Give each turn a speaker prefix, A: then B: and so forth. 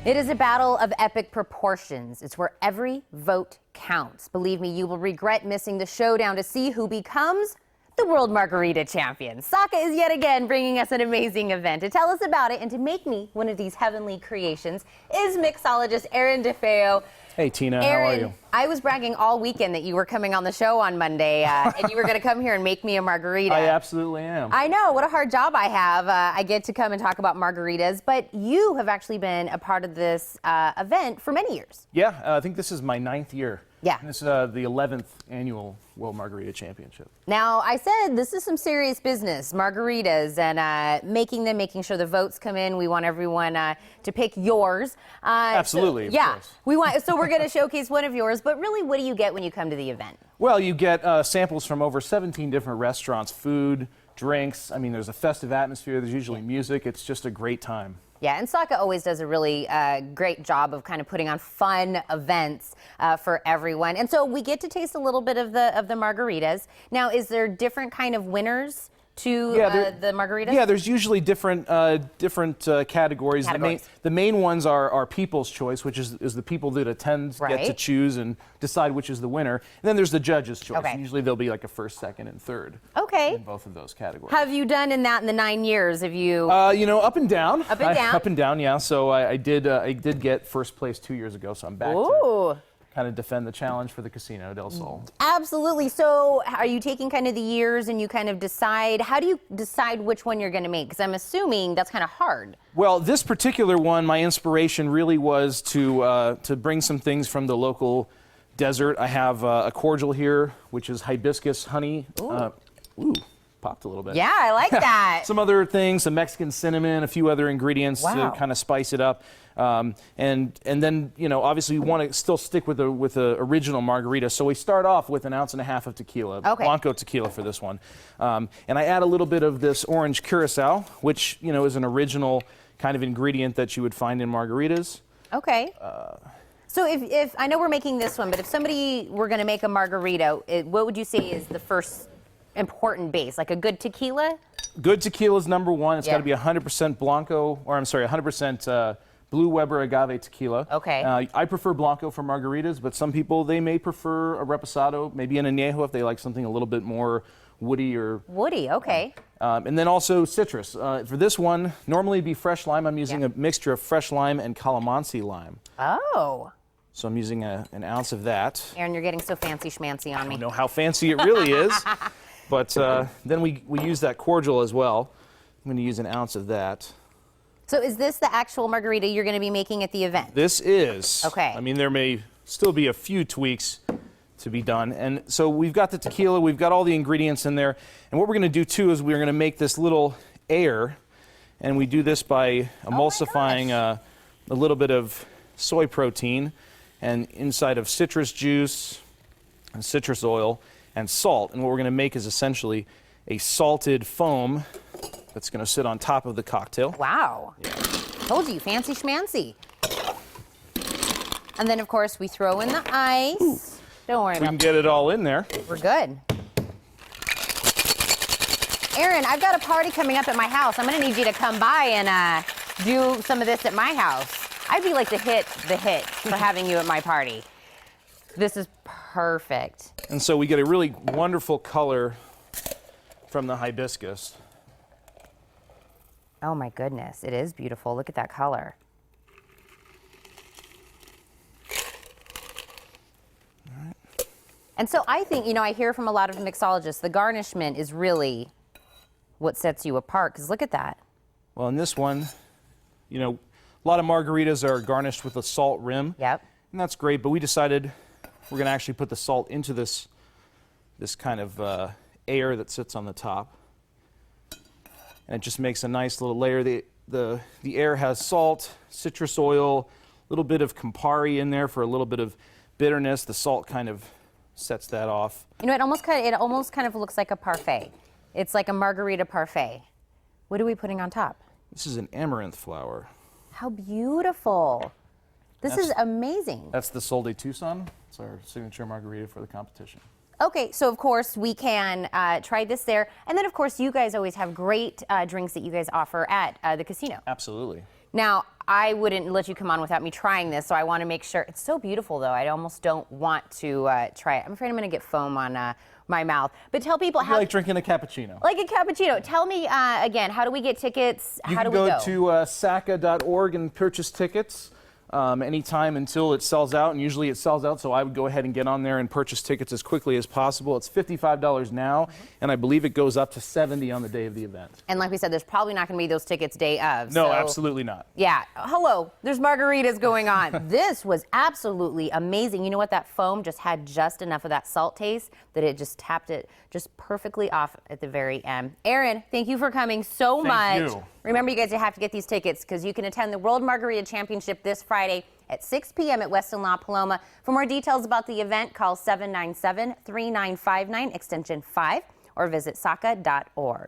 A: It is a battle of epic proportions. It's where every vote counts. Believe me, you will regret missing the showdown to see who becomes the World Margarita Champion. Saka is yet again bringing us an amazing event. To tell us about it and to make me one of these heavenly creations is mixologist Aaron DeFeo.
B: Hey, Tina,
A: Aaron,
B: how are you?
A: I was bragging all weekend that you were coming on the show on Monday and you were going to come here and make me a margarita.
B: I absolutely am.
A: I know. What a hard job I have. I get to come and talk about margaritas, but you have actually been a part of this event for many years.
B: Yeah, I think this is my 9th year.
A: Yeah.
B: And this is the 11th annual World Margarita Championship.
A: Now, I said this is some serious business, margaritas, and making sure the votes come in. We want everyone to pick yours.
B: Absolutely, of course.
A: So we're going to showcase one of yours, but really, what do you get when you come to the event?
B: Well, you get samples from over 17 different restaurants, food, drinks. I mean, there's a festive atmosphere. There's usually music. It's just a great time.
A: Yeah, and Saka always does a really great job of kind of putting on fun events for everyone. And so we get to taste a little bit of the margaritas. Now, is there different kind of winners to the margaritas?
B: Yeah, there's usually different categories. The main ones are People's Choice, which is the people that attend get to choose and decide which is the winner. And then there's the Judge's Choice.
A: Okay.
B: And usually there'll be like a first, second, and third.
A: Okay.
B: In both of those categories.
A: Have you done in the 9 years? Have you?
B: You know, up and down.
A: Up and down.
B: Up and down, yeah. So I did get first place 2 years ago. So I'm back
A: Ooh.
B: to kind of defend the challenge for the Casino del Sol.
A: Absolutely. So are you taking kind of the years and you kind of decide, how do you decide which one you're going to make? Because I'm assuming that's kind of hard.
B: Well, this particular one, my inspiration really was to bring some things from the local desert. I have a cordial here, which is hibiscus honey. Ooh, popped a little bit.
A: Yeah, I like that.
B: Some other things, some Mexican cinnamon, a few other ingredients to kind of spice it up. And then, you know, obviously we want to still stick with the original margarita. So we start off with 1.5 ounces of tequila, Blanco tequila for this one. And I add a little bit of this orange curacao, which, you know, is an original kind of ingredient that you would find in margaritas.
A: Okay. So if I know we're making this one, but if somebody were going to make a margarita, what would you say is the first important base? Like a good tequila? Good
B: tequila is number one. It's got to be 100% Blanco, or I'm sorry, 100% Blue Weber agave tequila.
A: Okay.
B: I prefer Blanco for margaritas, but some people, they may prefer a Reposado, maybe an Añejo if they like something a little bit more woody or...
A: Woody, okay.
B: And then also citrus. For this one, normally it'd be fresh lime. I'm using a mixture of fresh lime and calamansi lime.
A: Oh.
B: So I'm using 1 ounce of that.
A: Aaron, you're getting so fancy schmancy on me.
B: I don't know how fancy it really is. But then we use that cordial as well. I'm going to use 1 ounce of that.
A: So is this the actual margarita you're going to be making at the event?
B: This is.
A: Okay.
B: I mean, there may still be a few tweaks to be done. And so we've got the tequila, we've got all the ingredients in there. And what we're going to do too is we're going to make this little air. And we do this by emulsifying a little bit of soy protein and inside of citrus juice and citrus oil and salt. And what we're going to make is essentially a salted foam that's going to sit on top of the cocktail.
A: Wow. Yeah. Told you, fancy schmancy. And then, of course, we throw in the ice. Ooh. Don't worry about it.
B: We can get it all in there.
A: We're good. Aaron, I've got a party coming up at my house. I'm going to need you to come by and do some of this at my house. I'd be like the hit for having you at my party. This is perfect.
B: And so we get a really wonderful color from the hibiscus.
A: Oh my goodness, it is beautiful. Look at that color.
B: All right.
A: And so I think, you know, I hear from a lot of mixologists, the garnishment is really what sets you apart, because look at that.
B: Well, in this one, you know, a lot of margaritas are garnished with a salt rim.
A: Yep.
B: And that's great, but we decided we're going to actually put the salt into this kind of air that sits on the top. And it just makes a nice little layer. The air has salt, citrus oil, a little bit of Campari in there for a little bit of bitterness. The salt kind of sets that off.
A: You know, it almost kind of looks like a parfait. It's like a margarita parfait. What are we putting on top?
B: This is an amaranth flower.
A: How beautiful. This is amazing.
B: That's the Sol de Tucson. It's our signature margarita for the competition.
A: Okay, so of course we can try this there. And then of course you guys always have great drinks that you guys offer at the casino.
B: Absolutely.
A: Now, I wouldn't let you come on without me trying this, so I want to make sure. It's so beautiful, though. I almost don't want to try it. I'm afraid I'm going to get foam on my mouth. But tell people how.
B: Like drinking a cappuccino.
A: Like a cappuccino. Tell me again, how do we get tickets?
B: You
A: how
B: can
A: do we go?
B: to SACA.org and purchase tickets anytime until it sells out, and usually it sells out, so I would go ahead and get on there and purchase tickets as quickly as possible. It's $55 now, and I believe it goes up to $70 on the day of the event.
A: And like we said, there's probably not going to be those tickets day of.
B: No,
A: so,
B: absolutely not.
A: Yeah. Hello, there's margaritas going on. This was absolutely amazing. You know what? That foam just had just enough of that salt taste that it just tapped it just perfectly off at the very end. Aaron, thank you for coming so much.
B: Thank you.
A: Remember, you guys have to get these tickets because you can attend the World Margarita Championship this Friday at 6 p.m. at Westin La Paloma. For more details about the event, call 797-3959, extension 5, or visit SACA.org.